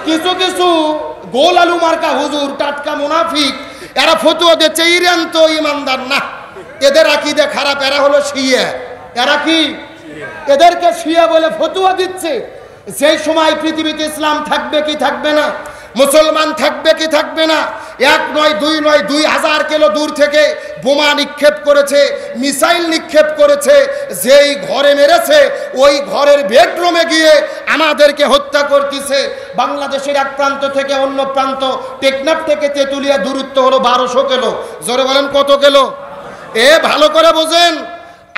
কিছু কিছু গোল আলু মার্কা হুজুর টাটকা মুনাফিক এরা ফতোয়া দিচ্ছে ইরান তো ইমানদার না, এদের আকীদা খারাপ, এরা হলো শিয়া। এরা কি? এদেরকে শিয়া বলে ফতোয়া দিচ্ছে। সেই সময় পৃথিবীতে ইসলাম থাকবে কি থাকবে না, মুসলমান থাকবে কি থাকবে না? এক নয় দুই নয়, 2000 কিলো দূর থেকে বোমা নিক্ষেপ করেছে, মিসাইল নিক্ষেপ করেছে। যেই ঘরে মেরেছে ওই ঘরের বেডরুমে গিয়ে আমাদেরকে হত্যা করতেছে। বাংলাদেশের এক প্রান্ত থেকে অন্য প্রান্ত, টেকনাফ থেকে তেঁতুলিয়া দূরত্ব হলো 1200 কিলো। জোরে বলেন কত কিলো? ভালো করে বোঝেন।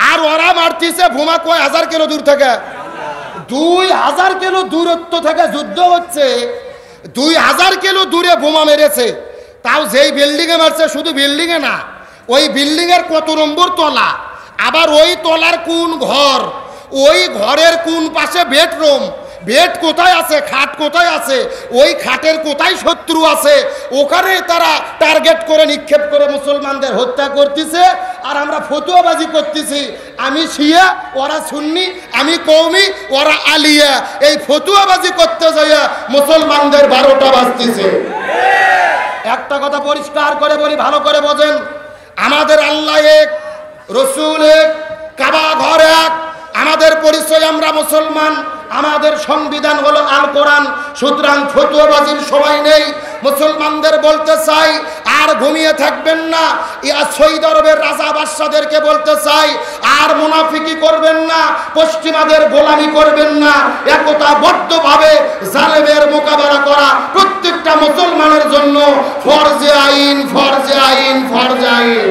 আর ওরা মারতেছে বোমা কয় 1000 কিলো দূর থেকে। 2000 কিলো দূরত্ব থেকে যুদ্ধ হচ্ছে, 2000 কিলো দূরে বোমা মেরেছে। তাও যেই বিল্ডিংয়ে মারছে, শুধু বিল্ডিংয়ে না, ওই বিল্ডিংয়ের কত নম্বর তলা, আবার ওই তলার কোন ঘর, ওই ঘরের কোন পাশে বেডরুম, বেড কোথায় আছে, খাট কোথায় আছে, ওই খাটের কোথায় শত্রু আছে, ওখানে তারা টার্গেট করে নিক্ষেপ করে মুসলমানদের হত্যা করতেছে। আর আমরা ফতোয়াবাজি করতেছি, আমি শিয়া, ওরা সুন্নি, আমি কওমি, ওরা আলিয়া। এই ফতোয়াবাজি করতে যাইয়া মুসলমানদের 12টা বাজতেছে। একটা কথা পরিষ্কার করে বলি, ভালো করে বোঝেন, আমাদের আল্লাহ এক, রসুল এক, কাবা ঘর এক, আমাদের পরিচয় আমরা মুসলমান, আমাদের সংবিধান হলো আল কোরআন। সুতরাং ফতোয়াবাজির সময় নেই। মুসলমানদের বলতে চাই, আর ঘুমিয়ে থাকবেন না। সৌদি আরবের রাজা বাদশাদেরকে বলতে চাই, আর মুনাফিকি করবেন না, পশ্চিমাদের গোলামি করবেন না। একতাবদ্ধভাবে জালেমের মোকাবেলা করা প্রত্যেকটা মুসলমানের জন্য ফরজে আইন, ফরজে আইন, ফরজে আইন।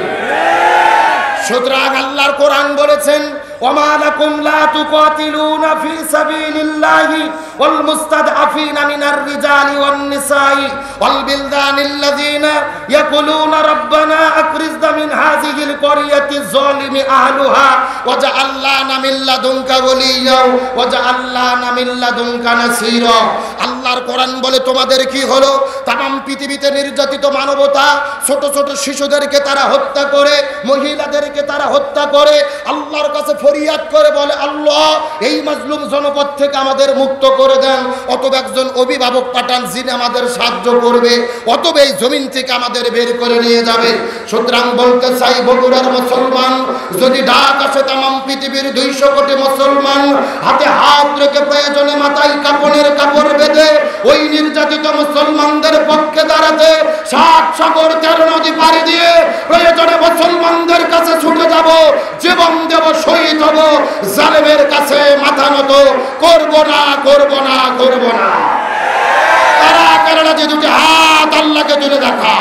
সুতরাং আল্লাহর কোরআন বলেছেন, ওমা লাকুম লা তুকাতিলুনা ফি সাবিলিল্লাহি ওয়াল মুস্তাদআফিনা মিনার রিজালি ওয়ান নিসাই ওয়াল বিলদানিল্লাযিনা ইয়াকুলুনা রাব্বানা আখরিজনা মিন হাযিহিল ক্বরিয়াতি যালিমি আহলুহা ওয়াজআল লানা মিন লাদুনকা ওয়ালিয়্যা ওয়াজআল লানা মিন লাদুনকা নাসীরা। আল্লাহর কোরআন বলে, তোমাদের কি হলো? তামাম পৃথিবীতে নির্যাতিত মানবতা, ছোট ছোট শিশুদেরকে তারা হত্যা করে, মহিলাদেরকে তারা হত্যা করে, আল্লাহর কাছে ফরিয়াদ করে বলে, আল্লাহ এই মাজলুম জনপদ থেকে আমাদের মুক্ত করে দেন। অতএব একজন অভিভাবক পাঠান, যিনি আমাদের সাহায্য করবে, অতএব এই জমিন থেকে আমাদের বের করে নিয়ে যাবে। সুতরাং বলতে চাই, বগুড়ার মুসলমান যদি ডাক আসে, তামাম পৃথিবীর 200 কোটি মুসলমান হাতে হাত রেখে, প্রয়োজনে মাথায় কাপড়ের কাপড় বেঁধে ওই নির্যাতিত মুসলমানদের পক্ষে দাঁড়াতে 7 সাগর 13 নদী পাড়ি দিয়ে প্রয়োজনে মুসলমানদের কাছে ছুটে যাব, জীবন দেব, শহীদ হব, জালেমের কাছে মাথা নত করব না, করব না, করব না। তারা কারণে যে দুটি হাত আল্লাহকে তুলে দেখা।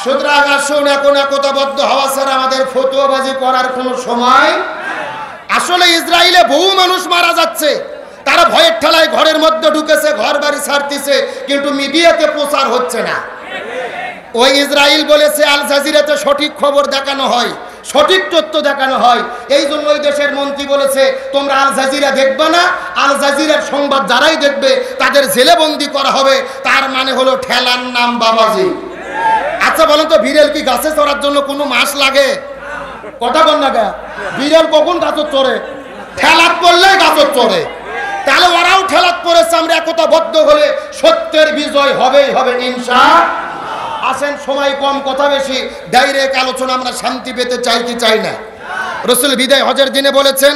সুতরাং আসুন, এখন একতাবদ্ধ হওয়া ছাড়া আমাদের ফতোয়াবাজি করার কোনো সময়। আসলে ইসরায়েলে বহু মানুষ মারা যাচ্ছে, তারা ভয়ের ঠেলায় ঘরের মধ্যে ঢুকেছে, ঘর বাড়ি ছাড়তেছে, কিন্তু মিডিয়াতে প্রচার হচ্ছে না। ওই ইসরায়েল বলেছে আল জাজিরাতে সঠিক খবর দেখানো হয়, সঠিক তথ্য দেখানো হয়। এই জন্য ওই দেশের মন্ত্রী বলেছে, তোমরা আল জাজিরা দেখবে না, আল জাজিরার সংবাদ যারাই দেখবে তাদের জেলে বন্দি করা হবে। তার মানে হলো ঠেলার নাম বাবাজি। আচ্ছা বলেন তো, বিড়াল কি গাছে চড়ার জন্য কোনো মাস লাগে? কথা বল না গা, বিড়াল কখন গাছত চড়ে? ঠেলাত পড়লে গাছত চড়ে। তাহলে ওরাও ঠেলাত পড়েছে। আমরা একতাবদ্ধ হলে সত্যের বিজয় হবেই হবে ইনশাআল্লাহ। আসেন, সময় কম, কথা বেশি, ডাইরেক্ট আলোচনা। আমরা শান্তি পেতে চাই কি চাই না? রাসূল বিদায় হজের দিনে বলেছেন,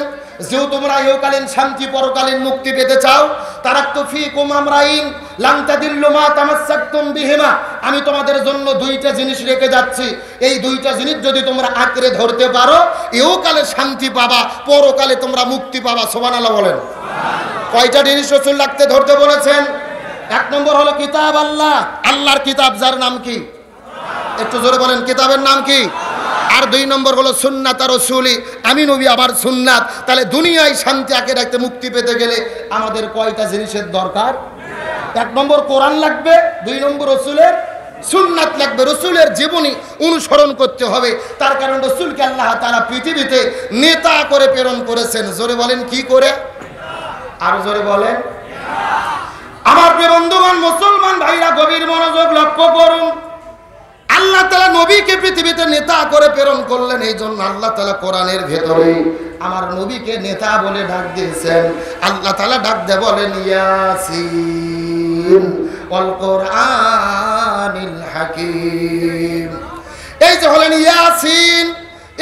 যেও তোমরা ইহকালীন শান্তি, পরকালীন মুক্তি পেতে চাও, তারাক্তু ফীকুম আমরাইন লান তাদিল্লু মা তামাসসাকতুম বিহিমা, আমি তোমাদের জন্য 2টা জিনিস রেখে যাচ্ছি। এই 2টা জিনিস যদি তোমরা আঁকড়ে ধরতে পারো, ইহকালে শান্তি পাবা, পরকালে তোমরা মুক্তি পাবা। সুবহানাল্লাহ বলেন। কয়টা জিনিস রাসূল রাখতে ধরতে বলেছেন? 1 নম্বর হলো কিতাব আল্লাহ, আল্লাহর কিতাব, যার নাম কি? একটু জোরে বলেন, কিতাবের নাম কি? আর 2 নম্বর হলো সুন্নাত রাসূলি, আমি নবী আমার সুন্নাত। তাহলে দুনিয়ায় শান্তি আঁকে রাখতে, মুক্তি পেতে গেলে আমাদের কয়টা জিনিসের দরকার? 1 নম্বর কোরআন লাগবে, 2 নম্বর রাসূলের সুন্নাত লাগবে, রাসূলের জীবনী অনুসরণ করতে হবে। তার কারণ রাসূলকে আল্লাহ তাআলা পৃথিবীতে নেতা করে প্রেরণ করেছেন। জোরে বলেন, কি করে? আর জোরে বলেন। প্রিয় বন্ধুগণ, মুসলমান ভাইরা গভীর মনোযোগ লক্ষ্য করুন। আল্লাহ তাআলা নবীকে পৃথিবীতে নেতা করে প্রেরণ করলেন, এই জন্য আল্লাহ তাআলা কোরআনের ভেতরে আমার নবীকে নেতা বলে ডাক দিয়েছেন। আল্লাহ তাআলা ডাক দিয়ে বলেন, ইয়াসিন ওয়াল কোরআনিল হাকিম। এই যে হলেন ইয়াসিন,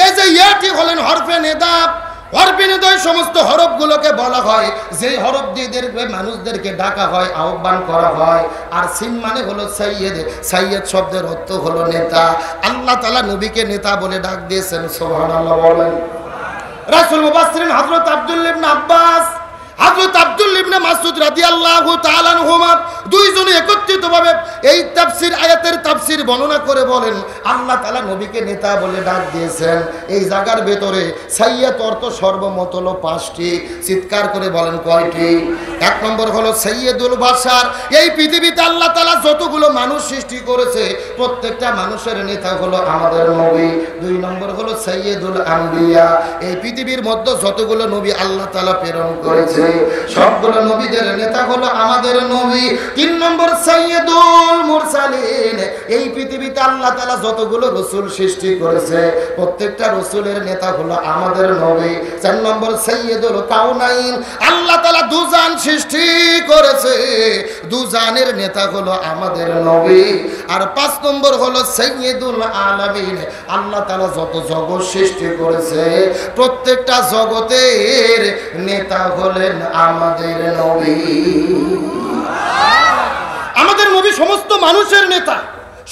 এই যে ইয়াটি হলেন হরফে নিদা। হরফে নিদায় সমস্ত হরফগুলোকে বলা হয় যে হরফ দিয়ে মানুষদেরকে ডাকা হয়, আহ্বান করা হয়। আর সিন মানে হলো সাইয়্যেদ, সাইয়্যেদ শব্দের অর্থ হলো নেতা। আল্লাহ তাআলা নবীকে নেতা বলে ডাক দিয়েছেন, সুবহানাল্লাহ বলেন। রাসূল মুফাসসিরিন হযরত আব্দুল্লাহ ইবনে আব্বাস, হযরত আব্দুল্লাহ ইবনে মাসউদ রাদিয়াল্লাহু তাআলা আনহুমা দুইজনে একত্রিতভাবে এই তাফসীর আয়াতের তাফসীর বর্ণনা করে বলেন, আল্লাহ তাআলা নবীকে নেতা বলে ডাক দিয়েছেন। এই জায়গার ভেতরে সাইয়্যেদ অর্থ সর্বমোট হলো 5টি। চিৎকার করে বলেন কয়টি? এক নম্বর হলো সাইয়্যেদুল বাশার। এই পৃথিবীতে আল্লাহ তাআলা যতগুলো মানুষ সৃষ্টি করেছে প্রত্যেকটা মানুষের নেতা হলো আমাদের নবী। 2 নম্বর হলো সাইয়্যেদুল আম্বিয়া। এই পৃথিবীর মধ্যে যতগুলো নবী আল্লাহ তাআলা প্রেরণ করেছে সবগুলো নবীদের নেতা হলো আমাদের নবী। 3 নম্বর সাইয়্যেদুল মুরসালিন। এই পৃথিবীতে আল্লাহ তাআলা যতগুলো রাসূল সৃষ্টি করেছে প্রত্যেকটা রাসূলের নেতা হলো আমাদের নবী। 4 নম্বর সাইয়্যেদুল কাউনাইন। আল্লাহ তাআলা দুজান সৃষ্টি করেছে, দুজানের নেতা হলো আমাদের নবী। আর 5 নম্বর হলো সাইয়্যেদুল আলামিন। আল্লাহ তাআলা যত জগৎ সৃষ্টি করেছে প্রত্যেকটা জগতের নেতা হলেন আমাদের নবী। আমাদের নবী সমস্ত মানুষের নেতা,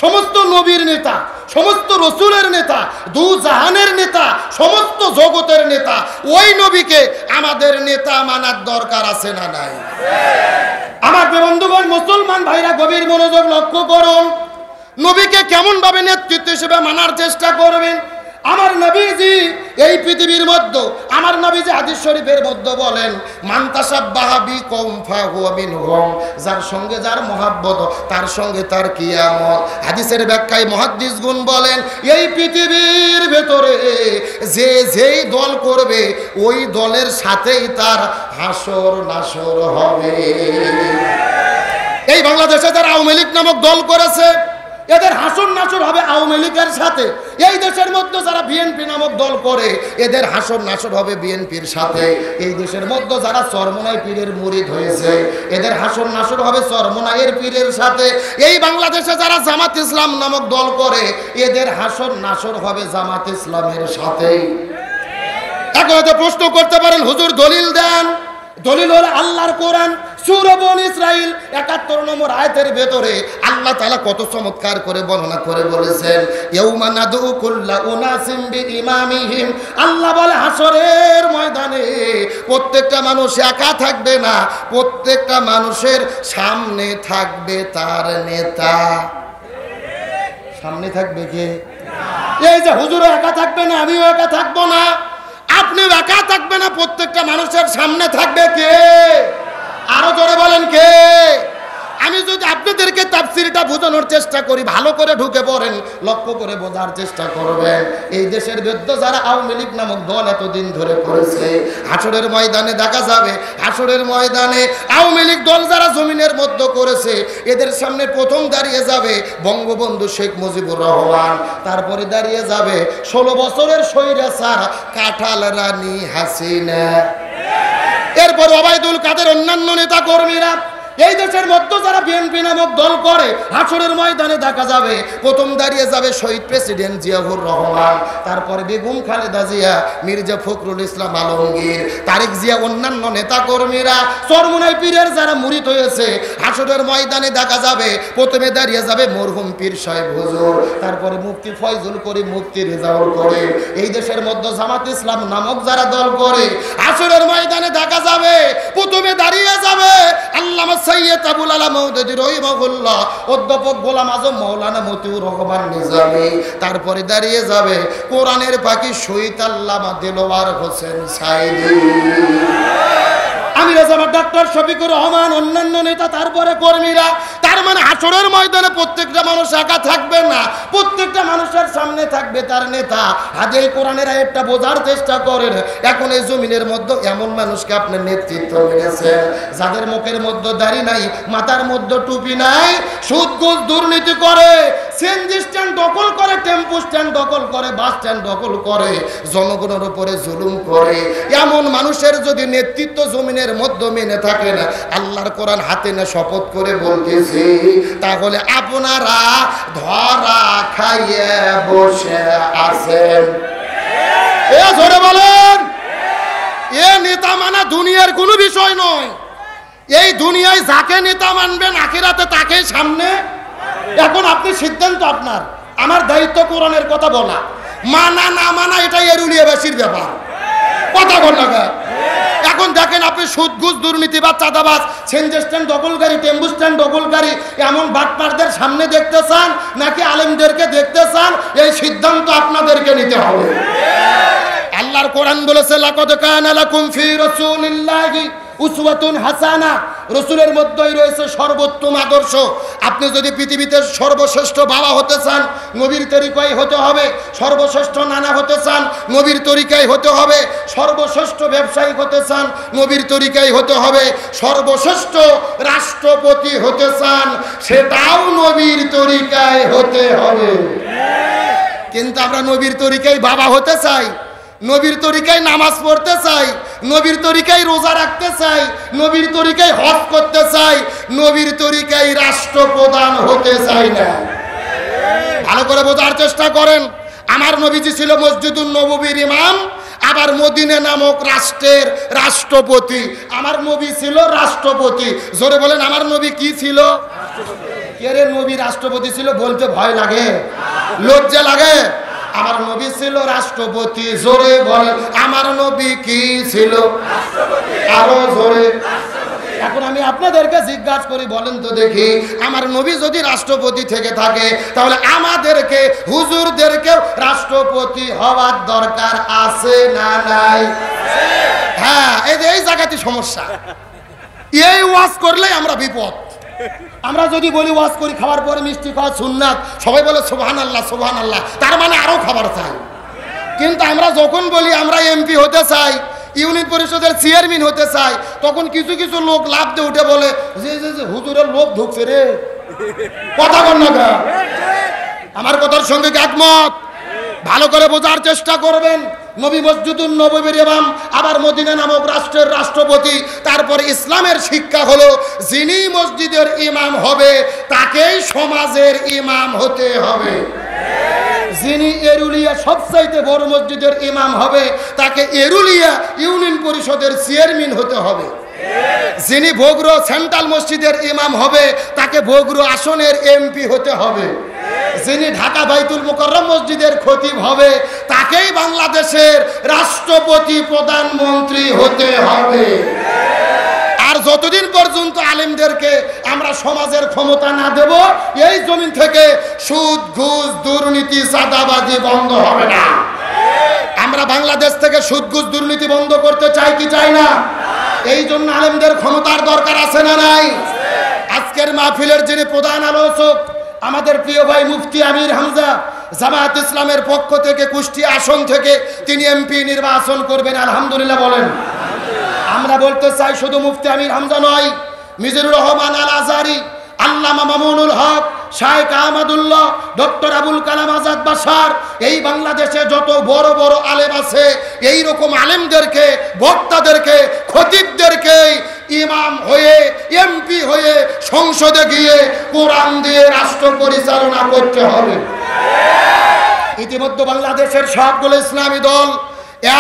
সমস্ত নবীর নেতা, সমস্ত রসুলের নেতা, দু জাহানের নেতা, সমস্ত জগতের নেতা। ওই নবীকে আমাদের নেতা মানার দরকার আছে না নাই? আমার বন্ধুগণ, মুসলমান ভাইরা গভীর মনোযোগ লক্ষ্য করুন। নবীকে কেমন ভাবে নেতৃত্ব হিসেবে মানার চেষ্টা করবেন? আমার নবীজি এই পৃথিবীর মধ্যে, আমার নবীজি হাদিস শরীফের মধ্যে বলেন, মান তাশাব্বাহা বিকওম ফাহুয়া মিনহুম। যার সঙ্গে যার মহব্বত তার সঙ্গে তার কিয়ামত। হাদিসের ব্যাখ্যায় মুহাদ্দিসগণ বলেন, এই পৃথিবীর ভেতরে যে যেই দল করবে ওই দলের সাথেই তার হাসর নাসর হবে। এই বাংলাদেশে যারা আওয়ামী লীগ নামক দল করেছে এদের হাসর নাসর হবে আওয়ামী লীগের সাথে। এই দেশের মধ্যে যারা বিএনপি নামক দল করে এদের হাসর নাসর হবে বিএনপির সাথে। এই দেশের মধ্যে যারা চরমোনাই পীরের মুরিদ হয়েছে এদের হাসর নাসর হবে চরমোনাইয়ের পীরের সাথে। এই বাংলাদেশে যারা জামাত ইসলাম নামক দল করে এদের হাসর নাসর হবে জামাত ইসলামের সাথে। এখন হয়তো প্রশ্ন করতে পারেন, হুজুর দলিল দেন। দলিল হলো আল্লাহর কোরআন। সূরা বনী ইসরাইল ৭১ নম্বর আয়াতের ভেতরে আল্লাহ তাআলা কত চমৎকার করে বর্ণনা করে বলেছেন, ইয়াউমা নাদউ কুল্লা উনাসিম বিইমামিহিম। আল্লাহ বলে হাসরের ময়দানে প্রত্যেকটা মানুষ একা থাকবে না, প্রত্যেকটা মানুষের সামনে থাকবে তার নেতা। সামনে থাকবে কে? এই যে হুজুরও একা থাকবে না, আমিও একা থাকবো না, আপনি একা থাকবে না, প্রত্যেকটা মানুষের সামনে থাকবে কে? আরো জোরে বলেন কে? আমি যদি আপনাদেরকে তাফসীরটা বোঝানোর চেষ্টা করি, ভালো করে ঢুকে পড়েন, লক্ষ্য করে বোঝার চেষ্টা করবেন। এই দেশের বিরুদ্ধে যারা আওয়ামী লীগ নামক দল এতদিন ধরে করেছে, হাসরের ময়দানে দেখা যাবে, হাসরের ময়দানে আওয়ামী লীগ দল যারা জমিনের মধ্যে করেছে এদের সামনে প্রথম দাঁড়িয়ে যাবে বঙ্গবন্ধু শেখ মুজিবুর রহমান, তারপরে দাঁড়িয়ে যাবে 16 বছরের স্বৈরাচার কাঁঠাল রানী হাসিনা, এরপর ওবায়দুল কাদের, অন্যান্য নেতা কর্মীরা। এই দেশের মধ্যে যারা বিএনপি নামক দল করে হাসরের ময়দানে দেখা যাবে প্রথম দাঁড়িয়ে যাবে শহীদ প্রেসিডেন্ট জিয়াউর রহমান, তারপরে বেগম খালেদা জিয়া, মির্জা ফখরুল ইসলাম আলমগীর, তারেক জিয়া, অন্যান্য নেতা কর্মীরা। চরমোনাই পীরের যারা মুরিদ হয়েছে হাসরের ময়দানে দেখা যাবে প্রথমে দাঁড়িয়ে যাবে মরহুম পীর সাহেব হুজুর, তারপরে মুফতি ফয়জুল করিম, মুফতি রেজাউল করিম। এই দেশের মধ্যে জামাত ইসলাম নামক যারা দল করে হাসরের ময়দানে দেখা যাবে প্রথমে দাঁড়িয়ে যাবে আল্লামা সৈয়দ আবুল আলা মওদুদী রহিমাহুল্লাহ, অধ্যাপক গোলাম আজম মাওলানা মতিউর রহমান নিজামী, তারপরে দাঁড়িয়ে যাবে কোরআনের পাখি শহীদ আল্লামা দেলোয়ার হোসেন সাইদী। আমির জামাত ডক্টর শফিকুর রহমান, অন্যান্য নেতা, তারপরে কর্মীরা। তার মানে হাসরের ময়দানে প্রত্যেকটা মানুষ একা থাকবে না, প্রত্যেকটা মানুষের সামনে থাকবে তার নেতা। হাদিয়ে কোরআনের আয়াতটা বোঝার চেষ্টা করেন। এখন এই জমিনের মধ্যে এমন মানুষকে আপনি নেতৃত্ব দিয়েছেন যাদের মুখের মধ্যে দাড়ি নাই, মাথার মধ্যে টুপি নাই, সুদ ঘুষ দুর্নীতি করে, সিএনজি স্ট্যান্ড দখল করে, টেম্পো স্ট্যান্ড দখল করে, বাস স্ট্যান্ড দখল করে, জনগণের উপরে জুলুম করে। এমন মানুষের যদি নেতৃত্ব জমিনের মধ্যে মেনে থাকেন, আল্লাহর কোরআন হাতে না শপথ করে বলতেছি, তাহলে আপনারা ধরা খাইয়ে বসে আছেন। এ ধরে বলেন, এ নেতা মানা দুনিয়ার কোনো বিষয় নয়। এই দুনিয়ায় যাকে নেতা মানবেন আখিরাতে তাকেই সামনে। এখন আপনি সিদ্ধান্ত আপনার, আমার দায়িত্ব কোরআনের কথা বলা, মানা না মানা এটাই এরুলিয়াবাসীর ব্যাপার। কথা বল না। এখন দেখেন আপনি সুদ ঘুষ দুর্নীতিবাজ চাঁদাবাজ সিএনজি স্ট্যান্ড দখলকারী টেম্পু স্ট্যান্ড দখলকারী এমন বাটপারদের সামনে দেখতে চান নাকি আলেমদেরকে দেখতে চান, এই সিদ্ধান্ত আপনাদেরকে নিতে হবে। আল্লাহর কোরআন বলেছে লাকাদ কানা লাকুম ফি রাসূলিল্লাহি উসওয়াতুন হাসানা, রাসূলের মধ্যেই রয়েছে সর্বোত্তম আদর্শ। আপনি যদি পৃথিবীতে সর্বশ্রেষ্ঠ বাবা হতে চান, নবীর তরিকায় হতে হবে। সর্বশ্রেষ্ঠ নানা হতে চান, নবীর তরিকায় হতে হবে। সর্বশ্রেষ্ঠ ব্যবসায়ী হতে চান, নবীর তরিকায় হতে হবে। সর্বশ্রেষ্ঠ রাষ্ট্রপতি হতে চান, সেটাও নবীর তরিকায় হতে হবে। কিন্তু আমরা নবীর তরিকায় বাবা হতে চাই, নবীর তরিকায় নামাজ পড়তে চাই, নবীর তরিকায় রোজা রাখতে চাই, নবীর তরিকায় হজ করতে চাই, নবীর তরিকায় রাষ্ট্রপ্রধান হতে চাই না। ভালো করে বোঝার চেষ্টা করেন। আমার নবীজি ছিল মসজিদুন নববীর ইমাম, আবার মদিনা নামক রাষ্ট্রের রাষ্ট্রপতি। আমার নবী ছিল রাষ্ট্রপতি। জোরে বলেন, আমার নবী কি ছিল? কে রে নবী রাষ্ট্রপতি ছিল বলতে ভয় লাগে, লজ্জা লাগে? আমার নবী ছিল রাষ্ট্রপতি। জোরে বলেন, আমার নবী কি ছিল? আরো জোরে। এখন আমি আপনাদেরকে জিজ্ঞাসা করি, বলেন তো দেখি, আমার নবী যদি রাষ্ট্রপতি থেকে থাকে তাহলে আমাদেরকে হুজুরদেরকেও রাষ্ট্রপতি হওয়ার দরকার আছে না নাই? হ্যাঁ, এই জায়গাতে সমস্যা। এই ওয়াজ করলে আমরা বিপদ। আমরা যদি বলি ওয়াজ করি খাওয়ার পরে মিষ্টি খাওয়া সুন্নাত, সবাই বলে সুবহানাল্লাহ সুবহানাল্লাহ, তার মানে আরো খাবার চাই। কিন্তু আমরা যখন বলি আমরা এমপি হতে চাই, ইউনিয়ন পরিষদের চেয়ারম্যান হতে চাই, তখন কিছু কিছু লোক লাভ দিয়ে উঠে বলে যে হুজুরের লোভ ঢুকছে রে। কথা বল না, আমার কথার সঙ্গে একমত? ভালো করে বোঝার চেষ্টা করবেন। নবী মসজিদুন নববীর ইমাম, আবার মদিনা নামক রাষ্ট্রের রাষ্ট্রপতি। তারপরে ইসলামের শিক্ষা হলো যিনি মসজিদের ইমাম হবে তাকেই সমাজের ইমাম হতে হবে। যিনি এরুলিয়া সবচাইতে বড় মসজিদের ইমাম হবে তাকে এরুলিয়া ইউনিয়ন পরিষদের চেয়ারম্যান হতে হবে। যিনি বগুড়া সেন্ট্রাল মসজিদের ইমাম হবে তাকে বগুড়া আসনের এমপি হতে হবে। যিনি ঢাকা বাইতুল মুকাররম মসজিদের খতিব হবে তাকেই বাংলাদেশের রাষ্ট্রপতি প্রধানমন্ত্রী হতে হবে। আর যতদিন পর্যন্ত আলেমদেরকে আমরা সমাজের ক্ষমতা না দেব, এই জমিন থেকে সুদ ঘুষ দুর্নীতি চাঁদাবাজি বন্ধ হবে না। আমরা বাংলাদেশ থেকে সুদ ঘুষ দুর্নীতি বন্ধ করতে চাই কি চাই না? এই জন্য আলেমদের ক্ষমতার দরকার আছে না নাই? আজকের মাহফিলের যিনি প্রধান আলোচক আমাদের প্রিয় ভাই মুফতি আমির হামজা, জামায়াত ইসলামের পক্ষ থেকে কুষ্টিয়া আসন থেকে তিনি এমপি নির্বাচন করবেন। আলহামদুলিল্লাহ বলেন। আমরা বলতে চাই শুধু মুফতি আমির হামজা নয়, মিজানুর রহমান আল আজহারি, আল্লামা মামুনুল হক, শাইখ আহমদুল্লাহ, ডক্টর আবুল কালাম আজাদ বাশার, এই বাংলাদেশে যত বড় বড় আলেম আছে এই রকম আলেমদেরকে, বক্তাদেরকে, খতিবদেরকে ইমাম হয়ে এমপি হয়ে সংসদে গিয়ে কোরআন দিয়ে রাষ্ট্র পরিচালনা করতে হবে। ইতিমধ্যে বাংলাদেশের সবগুলো ইসলামী দল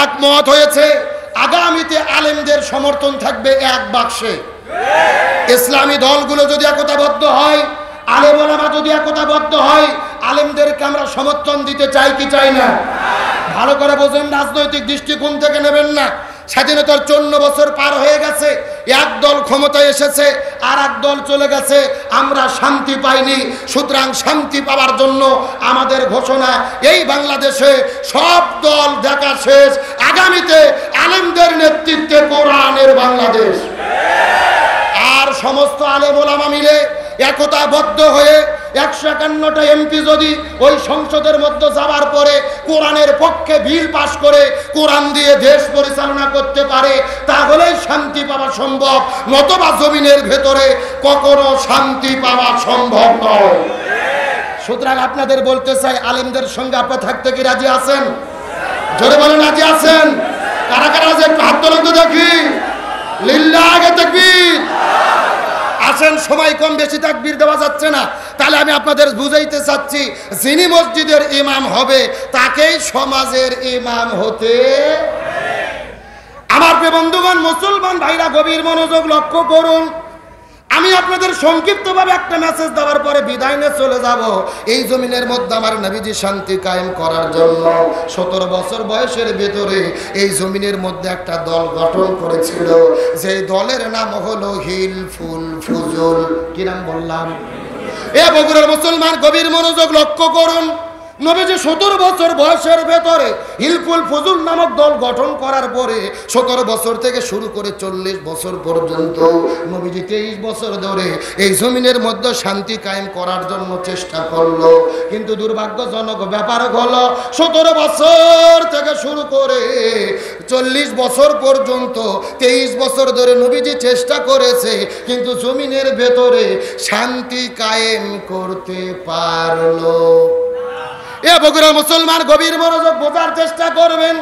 একমত হয়েছে আগামীতে আলেমদের সমর্থন থাকবে এক বাক্সে। ইসলামী দলগুলো যদি একতাবদ্ধ হয়, আলেম ওলামা যদি একতাবদ্ধ হয়, আলেমদেরকে আমরা সমর্থন দিতে চাই কি চাই না? ভালো করে বোঝেন, রাজনৈতিক দৃষ্টিকোণ থেকে নেবেন না। স্বাধীনতার 54 বছর পার হয়ে গেছে, এক দল ক্ষমতায় এসেছে আর এক দল চলে গেছে, আমরা শান্তি পাইনি। সুতরাং শান্তি পাওয়ার জন্য আমাদের ঘোষণা, এই বাংলাদেশে সব দল দেখা শেষ, আগামীতে আলেমদের নেতৃত্বে কোরআনের বাংলাদেশ। আর সমস্ত আলেম ওলামা মিলে একতাবদ্ধ হয়ে 151টা এমপি যদি ওই সংসদের মধ্যে যাওয়ার পরে কোরআনের পক্ষে বিল পাশ করে কোরআন দিয়ে দেশ পরিচালনা করতে পারে, তাহলেই শান্তি পাওয়া সম্ভব, নতুবা জমিনের ভেতরে কখনো শান্তি পাওয়া সম্ভব নয়। সুতরাং আপনাদের বলতে চাই, আলেমদের সঙ্গে আপনারা থাকতে কি রাজি আছেন? জোরে বলেন রাজি আছেন? কারা কারা যে হাত তোলেন তো দেখি। লিল্লাহি তাকবীর। আসেন, সময় কম, বেশি তাকবীর দেওয়া যাচ্ছে না। তাহলে আমি আপনাদের বুঝাইতে চাচ্ছি, যিনি মসজিদের ইমাম হবে তাকেই সমাজের ইমাম হতে। আমার প্রিয় বন্ধুগণ, মুসলমান ভাইরা গভীর মনোযোগ লক্ষ্য করুন। আমি আপনাদের সংক্ষিপ্তভাবে একটা মেসেজ দেওয়ার পরে বিদায় নিয়ে চলে যাব। এই জমিনের মধ্যে আমার নবীজি শান্তি কায়েম করার জন্য 17 বছর বয়সের ভেতরে এই জমিনের মধ্যে একটা দল গঠন করেছিল, যে দলের নাম হলো হিলফুল ফুজুল। কি নাম বললাম? এ বগুড়ার মুসলমান গভীর মনোযোগ লক্ষ্য করুন। নবীজি 17 বছর বয়সের ভেতরে হিলফুল ফুজুল নামক দল গঠন করার পরে 17 বছর থেকে শুরু করে 40 বছর পর্যন্ত নবীজি 23 বছর ধরে এই জমিনের মধ্যে শান্তি কায়েম করার জন্য চেষ্টা করলো। কিন্তু দুর্ভাগ্যজনক ব্যাপার হলো, 17 বছর থেকে শুরু করে 40 বছর পর্যন্ত 23 বছর ধরে নবীজি চেষ্টা করেছে, কিন্তু জমিনের ভেতরে শান্তি কায়েম করতে পারলো। এ বগুড়ার মুসলমান গভীর মনোযোগ বোঝার চেষ্টা করবেন।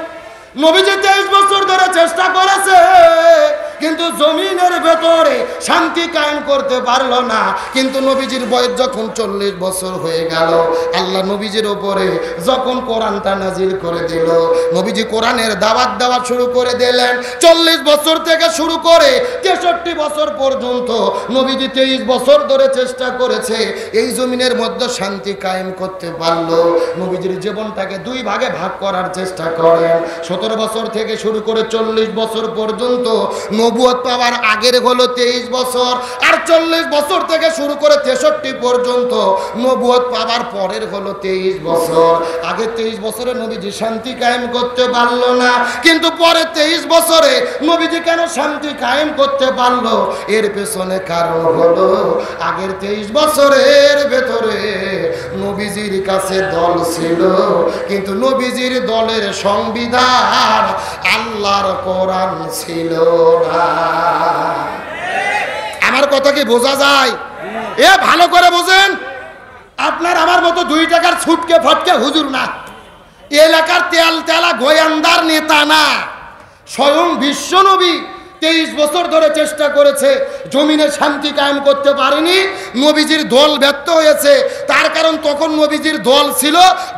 নবীজি 23 বছর ধরে চেষ্টা করেছে, কিন্তু জমিনের ভেতরে শান্তি কায়েম করতে পারলো না। কিন্তু নবীজির বয়স যখন 40 বছর হয়ে গেল, আল্লাহ নবীজির উপরে যখন কোরআনটা নাজিল করে দিল, নবীজি কোরআনের দাওয়াত দেওয়া শুরু করে দিলেন। 40 বছর থেকে শুরু করে 63 বছর পর্যন্ত নবীজি 23 বছর ধরে চেষ্টা করেছে, এই জমিনের মধ্যে শান্তি কায়েম করতে পারলো। নবীজির জীবনটাকে 2 ভাগে ভাগ করার চেষ্টা করেন। 17 বছর থেকে শুরু করে 40 বছর পর্যন্ত নবুয়ত পাওয়ার আগের হলো 23 বছর, আর 40 বছর থেকে শুরু করে 63 পর্যন্ত নবুয়ত পাওয়ার পরের হলো 23 বছর। আগে 23 বছরে নবীজি শান্তি কায়েম করতে পারলো না, কিন্তু পরে 23 বছরে নবীজি কেন শান্তি কায়েম করতে পারলো? এর পেছনে কারণ হলো, আগের 23 বছরের ভেতরে নবীজির কাছে দল ছিল, কিন্তু নবীজির দলের সংবিধান আল্লাহর কোরআন ছিল না। আমার কথা কি বোঝা যায়? এ ভালো করে বোঝেন। আপনার আমার মতো 2 টাকার ছুটকে ফটকে হুজুর না, এলাকার তেল তেলা গোয়ান্দার নেতা না, স্বয়ং বিশ্ব নবী 23 বছর ধরে চেষ্টা করেছে, জমিনে শান্তি কায়েম করতে পারেনি। নবীজির দল ব্যর্থ হয়েছে, তার কারণ তখন নবীজির দল ছিল,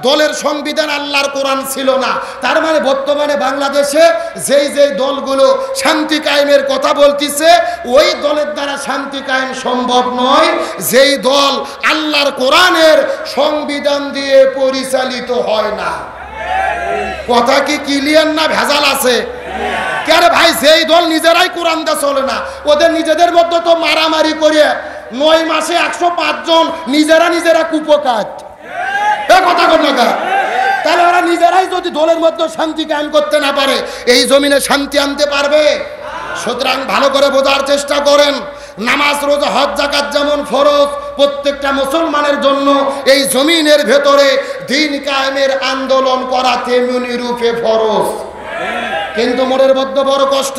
দলের সংবিধান আল্লাহর কোরআন ছিল না। তার মানে বর্তমানে বাংলাদেশে যেই যেই দলগুলো শান্তি কায়েমের কথা বলতেছে, ওই দলের দ্বারা শান্তি কায়েম সম্ভব নয়, যেই দল আল্লাহর কোরআনের সংবিধান দিয়ে পরিচালিত হয় না। কথা কি ক্লিয়ার না ভেজাল আছে? কেন ভাই, যেই দল নিজেরাই কোরআন দিয়ে চলে না, ওদের নিজেদের মধ্যে তো মারামারি করে 9 মাসে 105 জন নিজেরা কুপকাট। কথা কর না, তাহলে ওরা নিজেরাই যদি দলের মধ্যে শান্তি কায়েম করতে না পারে, এই জমিনে শান্তি আনতে পারবে? সুতরাং ভালো করে বোঝার চেষ্টা করেন। নামাজ, রোজা, হজ, যাকাত যেমন ফরজ প্রত্যেকটা মুসলমানের জন্য, এই জমিনের ভেতরে দ্বীন কায়েমের আন্দোলন করা তেমনি রূপে ফরজ। কিন্তু মনের মধ্যে বড় কষ্ট,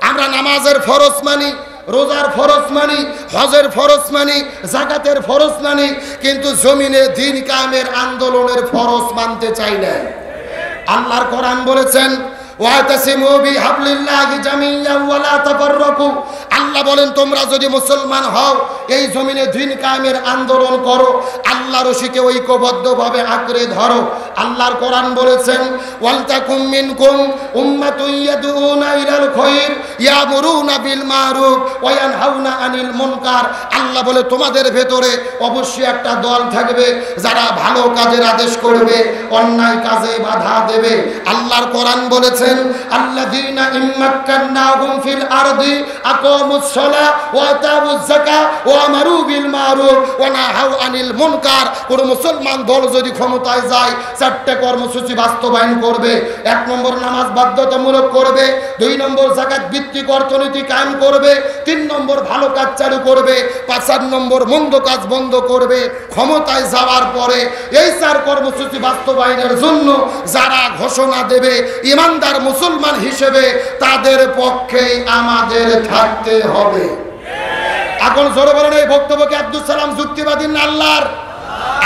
আমরা নামাজের ফরজ মানি, রোজার ফরজ মানি, হজের ফরজ মানি, যাকাতের ফরজ মানি, কিন্তু জমিনে দ্বীন কায়েমের আন্দোলনের ফরজ মানতে চাই না। আল্লাহর কোরআন বলেছেন, ওয়াতাসিমু বিহাবলিল্লাহি জামিআন ওয়া লা তাফাররাকু। আল্লাহ বলেন, তোমরা যদি মুসলমান হও, এই জমিনে দ্বীন কায়েমের আন্দোলন করো, আল্লাহর রশিকে ঐক্যবদ্ধভাবে আঁকড়ে ধরো। আল্লাহর কোরআন বলেছেন, ওয়ালতাকুম মিনকুম উম্মাতুন ইয়াদউনা ইলাল খায়র ইয়ামুরুনা বিল মারুফ ওয়া ইয়ানহাউনা আনিল মুনকার। আল্লাহ বলে, তোমাদের ভেতরে অবশ্যই একটা দল থাকবে যারা ভালো কাজের আদেশ করবে, অন্যায় কাজে বাধা দেবে। আল্লাহর কোরআন বলেছেন, আল্লাযীনা ইম্মাক্কান্নাহুম ফিল আরদি আকামুস আকামুস সালাহ ওয়া আতাউজ যাকাত ওয়া আমারু বিল মারুফ ওয়া নাহাউ আনিল মুনকার। কোন মুসলমান দল যদি ক্ষমতায় যায় চারটি কর্মসূচি বাস্তবায়ন করবে। 1 নম্বর নামাজ বাধ্যতামূলক করবে, 2 নম্বর যাকাত ভিত্তিক অর্থনীতি কায়েম করবে, 3 নম্বর ভালো কাজ চালু করবে, 4 নম্বর মন্দ কাজ বন্ধ করবে। ক্ষমতায় যাওয়ার পরে এই 4 কর্মসূচি বাস্তবায়নের জন্য যারা ঘোষণা দেবে ইমানদার মুসলমান হিসেবে তাদের পক্ষেই আমাদের থাকতে হবে। এখন জোরে বলেন এই বক্তব্যকে আব্দুল সালাম যুক্তিবাদী না আল্লাহর?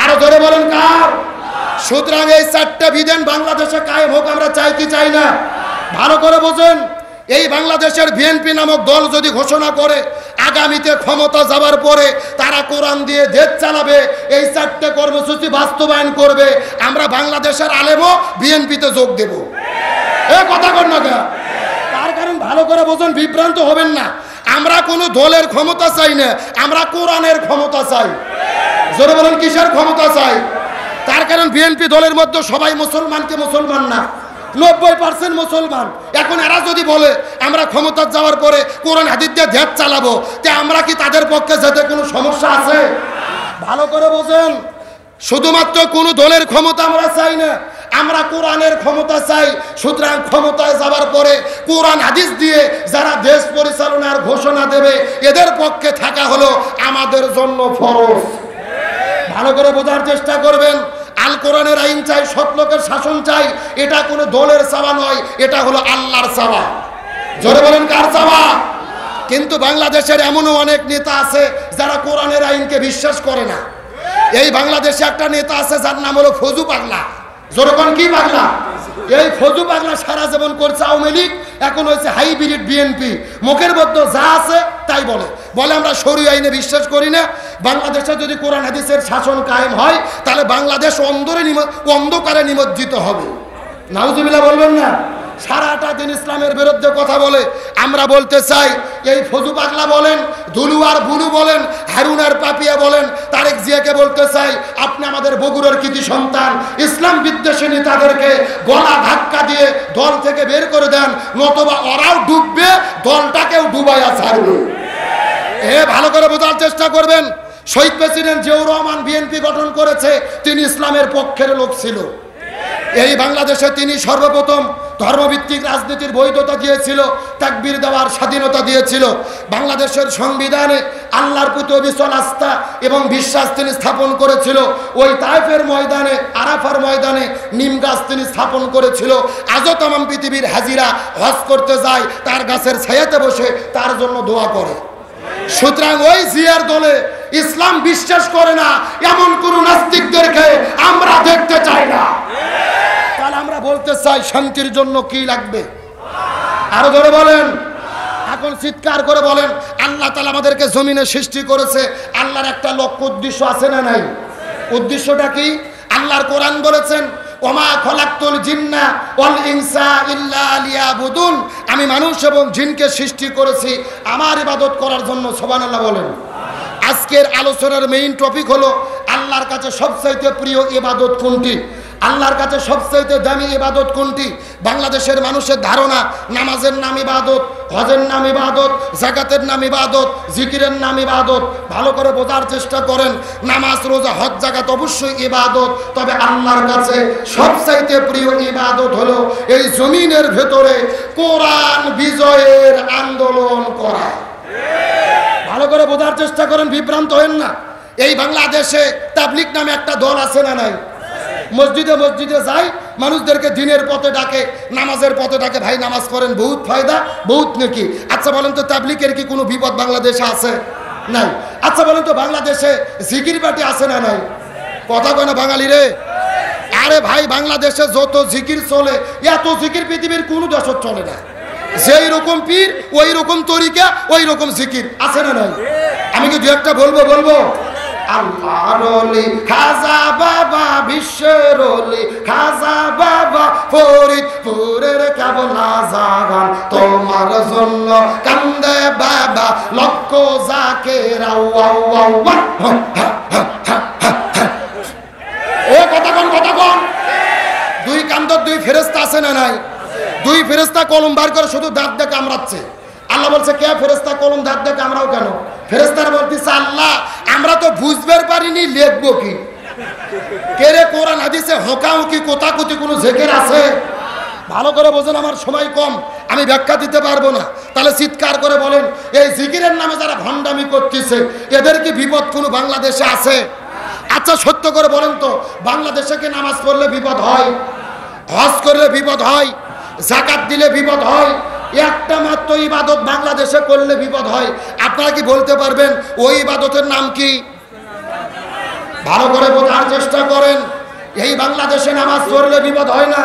আরো জোরে বলেন কার? সুতরাং এই 4টা বিধান বাংলাদেশে কায়েম হোক আমরা চাই কি চাই না? ভালো করে বোঝেন। এই বাংলাদেশের বিএনপি নামক দল যদি ঘোষণা করে আগামীতে ক্ষমতা যাবার পরে তারা কোরআন দিয়ে দেশ চালাবে, এই 4টে কর্মসূচি বাস্তবায়ন করবে, আমরা বাংলাদেশের আলেমও বিএনপিতে যোগ দেব। এই কথা কর না কেন? তার কারণ ভালো করে বোঝেন, বিভ্রান্ত হবেন না। আমরা কোনো দলের ক্ষমতা চাই না, আমরা কোরআনের ক্ষমতা চাই। জোরে বলেন কিসের ক্ষমতা চাই? তার কারণ বিএনপি দলের মধ্যে সবাই মুসলমানকে মুসলমান না, 90% মুসলমান। এখন এরা যদি বলে আমরা ক্ষমতা যাওয়ার পরে কোরআন হাদিস দিয়ে দেশ চালাবো, তে আমরা কি তাদের পক্ষে যেতে কোনো সমস্যা আছে? ভালো করে বোঝেন, শুধুমাত্র কোনো দলের ক্ষমতা আমরা চাই না, আমরা কোরআনের ক্ষমতা চাই। সুতরাং ক্ষমতায় যাবার পরে কোরআন হাদিস দিয়ে যারা দেশ পরিচালনার ঘোষণা দেবে এদের পক্ষে থাকা হলো আমাদের জন্য ফরজ। ভালো করে বোঝার চেষ্টা করবেন। আল কোরআনের আইন চাই, সৎ লোকের শাসন চাই, এটা কোনো দলের চাওয়া নয়, এটা হলো আল্লাহর চাওয়া। জোরে বলেন কার চাওয়া? কিন্তু বাংলাদেশের এমনও অনেক নেতা আছে যারা কোরআনের আইনকে বিশ্বাস করে না। এই বাংলাদেশে একটা নেতা আছে যার নাম হলো ফজু পাগলা। জোরে বলেন কি পাগলা? এই ফজু পাগলা সারা জীবন করছে আওয়ামী লীগ, এখন হয়েছে হাইব্রিড বিএনপি। মুখের মধ্যে যা আছে তাই বলে আমরা শরীয় আইনে বিশ্বাস করি না। বাংলাদেশে যদি কোরআন হাদিসের শাসন কায়েম হয় তাহলে বাংলাদেশ অন্ধকারে নিমজ্জিত হবে। নাউজুবিল্লাহ বলবেন না? সারাটা দিন ইসলামের বিরুদ্ধে কথা বলে। আমরা বলতে চাই এই ফজু পাগলা বলেন, দুলু আর বুলু বলেন, হারুন আর পাপিয়া বলেন, তারেক জিয়াকে বলতে চাই আপনি আমাদের বগুড়ার কৃতি সন্তান, ইসলাম বিদ্বেষী নেতাদেরকে গলা ধাক্কা দিয়ে দল থেকে বের করে দেন, নতুবা ওরাও ডুববে, দলটাকেও ডুবাইয়া ছাড়বে। ভালো করে বোঝার চেষ্টা করবেন। শহীদ প্রেসিডেন্ট জিয়াউর রহমান বিএনপি গঠন করেছে, তিনি ইসলামের পক্ষের লোক ছিল। এই বাংলাদেশে তিনি সর্বপ্রথম ধর্মভিত্তিক রাজনীতির বৈধতা দিয়েছিল, তাকবীর দেওয়ার স্বাধীনতা দিয়েছিল। বাংলাদেশের সংবিধানে আল্লাহর প্রতি অবিচল আস্থা এবং বিশ্বাস তিনি স্থাপন করেছিল। ওই তায়েফের ময়দানে, আরাফার ময়দানে নিম গাছ তিনি স্থাপন করেছিল। আজও তামাম পৃথিবীর হাজিরা হজ করতে যায়, তার গাছের ছায়াতে বসে তার জন্য দোয়া করে। সুতরাং ওই জিয়ার দলে ইসলাম বিশ্বাস করে না এমন কোন নাস্তিকদেরকে আমরা দেখতে চাই না। তাহলে আমরা বলতে চাই শান্তির জন্য কি লাগবে? আরো ধরে বলেন, এখন চিৎকার করে বলেন। আল্লাহ তাআলা আমাদেরকে জমিনে সৃষ্টি করেছে, আল্লাহর একটা লক্ষ্য উদ্দেশ্য আছে না নাই? উদ্দেশ্যটা কি? আল্লাহর কোরআন বলেছেন ওমা খলাকতুল জিন্না ওয়াল ইনসা ইল্লা লিয়াবুদুন, আমি মানুষ এবং জিনকে সৃষ্টি করেছি আমার ইবাদত করার জন্য। সুবহানাল্লাহ বলেন। আজকের আলোচনার মেইন টপিক হলো আল্লাহর কাছে সবচাইতে প্রিয় ইবাদত কোনটি, আল্লাহর কাছে সবচাইতে দামি ইবাদত কোনটি। বাংলাদেশের মানুষের ধারণা নামাজের নাম ইবাদত, হজের নাম ইবাদত, যাকাতের নাম ইবাদত, জিকিরের নাম ইবাদত। ভালো করে বোঝার চেষ্টা করেন, নামাজ, রোজা, হজ, যাকাত অবশ্যই ইবাদত, তবে আল্লাহর কাছে সবচাইতে প্রিয় ইবাদত হলো এই জমিনের ভেতরে কোরআন বিজয়ের আন্দোলন করা। ভালো করে বোঝার চেষ্টা করেন, বিভ্রান্ত হবেন না। এই বাংলাদেশে তাবলিগ নামে একটা দল আছে না নাই? মসজিদে মসজিদে যায়, মানুষদেরকে দিনের পথে ডাকে, নামাজের পথে ডাকে, ভাই নামাজ পড়েন, বহুত ফায়দা, বহুত নেকি। আচ্ছা বলেন তো তাবলিগের কি কোনো বিপদ বাংলাদেশে আছে? নাই। আচ্ছা বলেন তো বাংলাদেশে জিকির পার্টি আছে না নাই? কথা কয় না বাঙালি রে? আরে ভাই বাংলাদেশে যত জিকির চলে, এত জিকির পৃথিবীর কোনো দেশত চলে না। যেই রকম পীর ওই রকম তরিকা, ওই রকম জিকির আছে না নাই? আমি কি দু একটা বলবো? আল্লাহর ওলি খাজা বাবা, বিশ্বের ওলি খাজা বাবা, ফরিদপুরের কেবলা জাগান তোমার জন্য কান্দে বাবা, লক্ষ জাকের কথা কোন? দুই কান্দর দুই ফেরেশতা আছে না নাই? দুই ফেরেশতা কলম বার করে শুধু দাঁত দিয়ে কামড়াচ্ছে। আল্লাহ বলছে কে ফেরেশতা কলম ধার দেখে আমরাও কেন? ফেরেশতারা বলতেছে আল্লাহ আমরা তো বুঝতে পারিনি লিখবো কি। কে রে কোরআন হাদিসে হোঁকাহুঁকি কোতাকুতি কোনো জিকির আছে? ভালো করে বোঝেন, আমার সময় কম, আমি ব্যাখ্যা দিতে পারবো না। তাহলে চিৎকার করে বলেন এই জিকিরের নামে যারা ভণ্ডামি করতেছে এদের কি বিপদ কোনো বাংলাদেশে আছে? আচ্ছা সত্য করে বলেন তো, বাংলাদেশে কি নামাজ পড়লে বিপদ হয়? হজ করলে বিপদ হয়? যাকাত দিলে বিপদ হয়? একটা মাত্র ইবাদত বাংলাদেশে করলে বিপদ হয়। আপনারা কি বলতে পারবেন ওই ইবাদতের নাম কি? ভালো করে বোঝার চেষ্টা করেন। এই বাংলাদেশে নামাজ পড়লে বিপদ হয় না,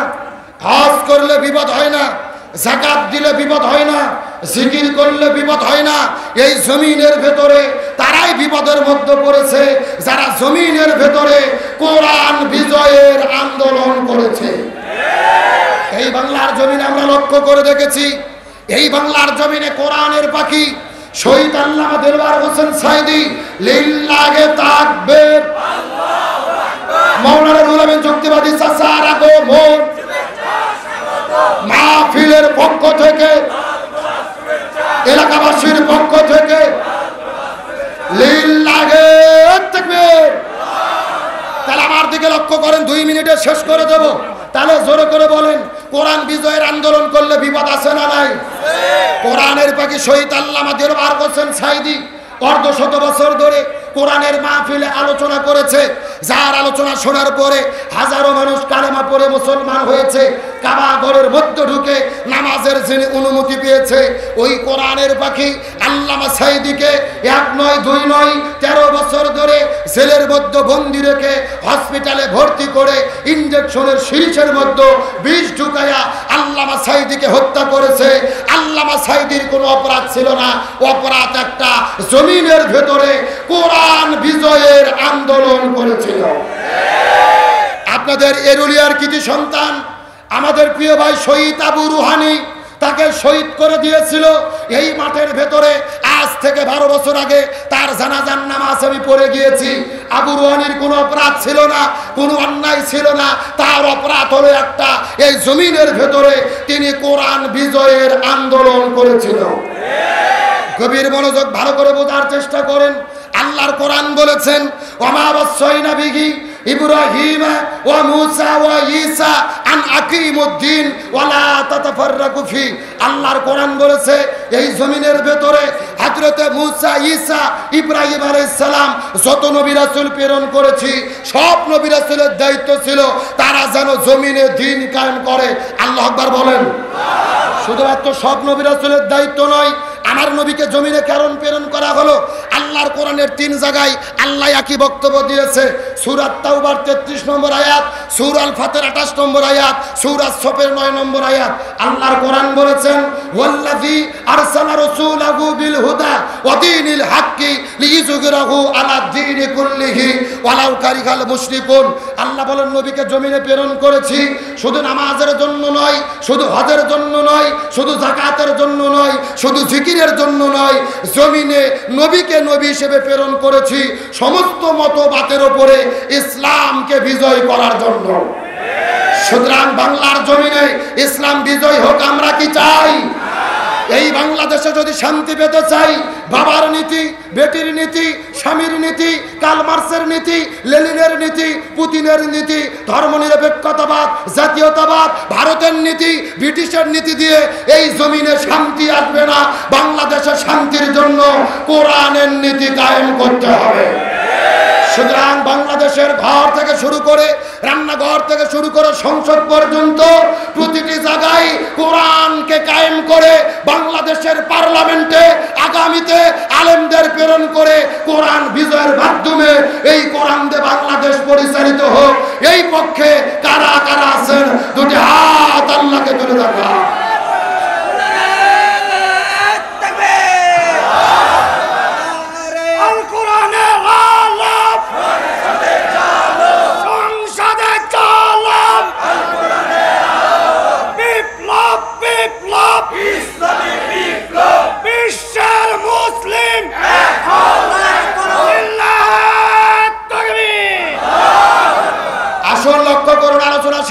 হজ করলে বিপদ হয় না, যাকাত দিলে বিপদ হয় না, জিকির করলে বিপদ হয় না। এই জমিনের ভেতরে তারাই বিপদের মধ্যে পড়েছে যারা জমিনের ভেতরে কোরআন বিজয়ের আন্দোলন করেছে। এই বাংলার জমিনে আমরা লক্ষ্য করে দেখেছি, এই বাংলার জমিনে কোরআনের পাখি শহীদ আল্লামা দেলওয়ার হোসেন সাঈদী লিল্লাহে তাকবীর, মাওলানা রুহুল আমিন যুক্তিবাদী চাচার আগমন, মাহফিলের পক্ষ থেকে এলাকাবাসীর পক্ষ থেকে লিল্লাহে তাকবীর। তাহলে আমার দিকে লক্ষ্য করেন, 2 মিনিটে শেষ করে দেব। তাহলে জোরে করে বলেন কোরআন বিজয়ের আন্দোলন করলে বিপদ আছে না নাই? কোরআনের পাখি শহীদ আল্লামা দেলওয়ার হোসেন সাঈদী অর্ধশত বছর ধরে কোরআনের মাহফিলে আলোচনা করেছে, যার আলোচনা শোনার পরে হাজারো মানুষ কালেমা পড়ে মুসলমান হয়েছে। কাবা ঘরের মধ্যে ঢুকে নামাজের যিনি অনুমতি পেয়েছে, ওই কোরআনের পাখি আল্লামা সাঈদীকে 1 নয় 2 নয় 13 বছর ধরে জেলের মধ্যে বন্দি রেখে হসপিটালে ভর্তি করে ইনজেকশনের সিরিজের মধ্যে বিষ ঢুকাইয়া আল্লামা সাঈদীকে হত্যা করেছে। আল্লামা সাঈদীর কোনো অপরাধ ছিল না, অপরাধ একটা জমিনের ভেতরে কোরআন বিজয়ের আন্দোলন করেছিল। আপনাদের এরুলিয়ার কৃতি সন্তান আমাদের প্রিয় ভাই শহীদ আবু রুহানি, তাকে শহীদ করে দিয়েছিল এই মাঠের ভেতরে। আজ থেকে 12 বছর আগে তার জানাজার নামাজ আমি পড়ে গিয়েছি। আবু রুহানির কোনো অপরাধ ছিল না, কোনো অন্যায় ছিল না, তার অপরাধ হলো একটা, এই জমিনের ভেতরে তিনি কোরআন বিজয়ের আন্দোলন করেছিল। গভীর মনোযোগ, ভালো করে বোঝার চেষ্টা করেন। আল্লাহর কোরআন বলেছেন ওমা ওয়াসাইনা বিহি ইব্রাহিম ওয়া মূসা ওয়া ঈসা আন আকিমুদ্দিন ওয়া লা তাতাফাররাকু ফি। আল্লাহর কোরআন বলেছে এই জমিনের ভেতরে হযরতে মূসা, ঈসা, ইব্রাহিম আলাইহিস সালাম যত নবী রাসূল প্রেরণ করেছি, সব নবী রাসূলের দায়িত্ব ছিল তারা যেন জমিনে দ্বীন কায়েম করে। আল্লাহু আকবার বলেন। শুধুমাত্র সব নবী রাসূলের দায়িত্ব নয়, আমার নবীকে জমিনে কেন প্রেরণ করা হলো? আল্লাহর কোরআনের 3 জায়গায় আল্লাহ একই বক্তব্য দিয়েছে। সূরা তাওবার 33 নম্বর আয়াত, সূরা আল ফাতির 28 নম্বর আয়াত, সূরা সফের 9 নম্বর আয়াত। আল্লাহর কোরআন বলেছেন ওয়াল্লাযী আরসালা রাসূলাহু বিল হুদা ওয়া দীনিল হাক্কি লিইয়ুযহিরাহু আলা দীনি কুল্লিহি ওয়ালাউ কারিহাল মুশরিকুন। আল্লাহ বলেন নবীকে জমিনে প্রেরণ করেছি শুধু নামাজের জন্য নয়, শুধু হজের জন্য নয়, শুধু যাকাতের জন্য নয়, শুধু জিকিরের জন্য নয়, জমিনে নবীকে নবী হিসেবে প্রেরণ করেছি সমস্ত মতবাদের উপরে ইসলামকে বিজয় করার জন্য। সুতরাং বাংলার জমিনে ইসলাম বিজয় হোক, আমরা কি চাই? এই বাংলাদেশে যদি শান্তি পেতে চাই, বাবার নীতি, বেটির নীতি, স্বামীর নীতি, কার্ল মার্ক্সের নীতি, লেনিনের নীতি, পুতিনের নীতি, ধর্মনিরপেক্ষতাবাদ, জাতীয়তাবাদ, ভারতের নীতি, ব্রিটিশের নীতি দিয়ে এই জমিনে শান্তি আসবে না। বাংলাদেশের শান্তির জন্য কোরআনের নীতি কায়েম করতে হবে। সুতরাং বাংলাদেশের ঘর থেকে শুরু করে রান্নাঘর থেকে শুরু করে সংসদ পর্যন্ত প্রতিটি জায়গায় কোরআনকে কায়েম করে বাংলাদেশের পার্লামেন্টে আগামীতে আলেমদের প্রেরণ করে কোরআন বিজয়ের মাধ্যমে এই কোরআন দিয়ে বাংলাদেশ পরিচালিত হোক। এই পক্ষে কারা কারা আছেন দুটি হাত আল্লাহকে তুলে দেখা।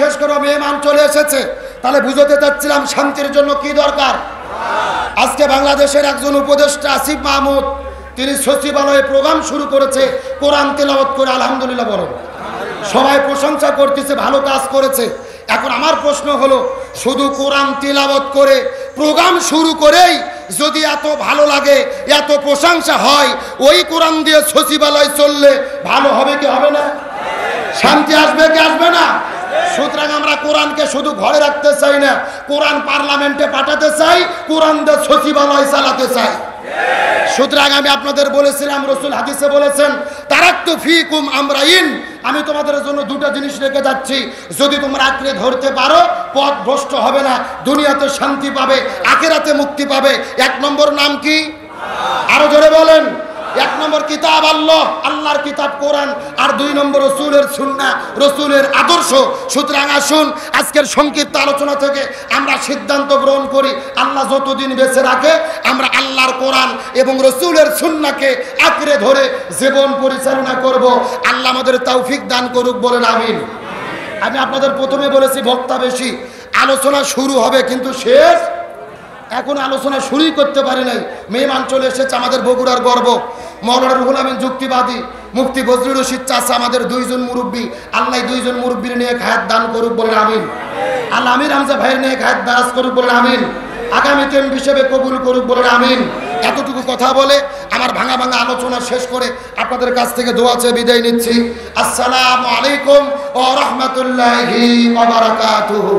শেষ করে মেহমান চলে এসেছে, তাহলে বুঝতে চাচ্ছিলাম শান্তির জন্য কি দরকার। আজকে বাংলাদেশের একজন উপদেষ্টা আসিফ মাহমুদ, তিনি সচিবালয়ে প্রোগ্রাম শুরু করেছে কোরআন তেলাওয়াত করে। আলহামদুলিল্লাহ বলেন। সবাই প্রশংসা করতেছে, ভালো কাজ করেছে। এখন আমার প্রশ্ন হলো, শুধু কোরআন তেলাওয়াত করে প্রোগ্রাম শুরু করেই যদি এত ভালো লাগে, এত প্রশংসা হয়, ওই কোরআন দিয়ে সচিবালয় চললে ভালো হবে কি হবে না? শান্তি আসবে কি আসবে না? সুতরাং আমরা কোরআনকে শুধু ঘরে রাখতে চাই না, কোরআন পার্লামেন্টে পাঠাতে চাই, কোরআন দিয়ে সচিবালয় চালাতে চাই। সুতরাং আমি আপনাদের বলেছিলাম, রাসূল হাদিসে বলেছেন, তারাক্তু ফীকুম আমরাইন, আমি তোমাদের জন্য দুটো জিনিস রেখে যাচ্ছি, যদি তোমরা আঁকড়ে ধরতে পারো পথ ভ্রষ্ট হবে না, দুনিয়াতে শান্তি পাবে, আখিরাতে মুক্তি পাবে। এক নম্বর নাম কি? আরো জোরে বলেন। এক নম্বর কিতাব আল্লাহ, আল্লাহর কিতাব কোরআন, আর দুই নম্বর রাসূলের সুন্নাহ, রাসূলের আদর্শ। সুতরাং আসুন আজকের সংক্ষিপ্ত আলোচনা থেকে আমরা সিদ্ধান্ত গ্রহণ করি, আল্লাহ যতদিন বেঁচে রাখে আমরা আল্লাহর কোরআন এবং রাসূলের সুন্নাহকে আঁকড়ে ধরে জীবন পরিচালনা করব। আল্লাহ আমাদের তৌফিক দান করুক, বলেন আমিন। আমি আপনাদের প্রথমে বলেছি বক্তা বেশি, আলোচনা শুরু হবে কিন্তু শেষ এখন আলোচনা শুরুই করতে পারি নাই। মেহমান চলে এসেছে, আমাদের বগুড়ার গর্ব, মাওলানা রুহুল আমিন যুক্তিবাদী, মুফতি বজলুর রশিদ চাচা, আমাদের দুইজন মুরব্বী। আল্লাহ দুইজন মুরব্বীর নিয়ে হায়াত দান করুক, বলেন আমিন। আল্লাহ আমির হামজা ভাইয়ের নিয়ে হায়াত দারাজ করুক, বলেন আমিন। আগামীতে এমপি হিসেবে কবুল করুক, বলেন আমিন। এতটুকু কথা বলে আমার ভাঙা ভাঙা আলোচনা শেষ করে আপনাদের কাছ থেকে দোয়া চেয়ে বিদায় নিচ্ছি। আসসালামু আলাইকুম ওয়া রাহমাতুল্লাহি ওয়া বারাকাতুহু।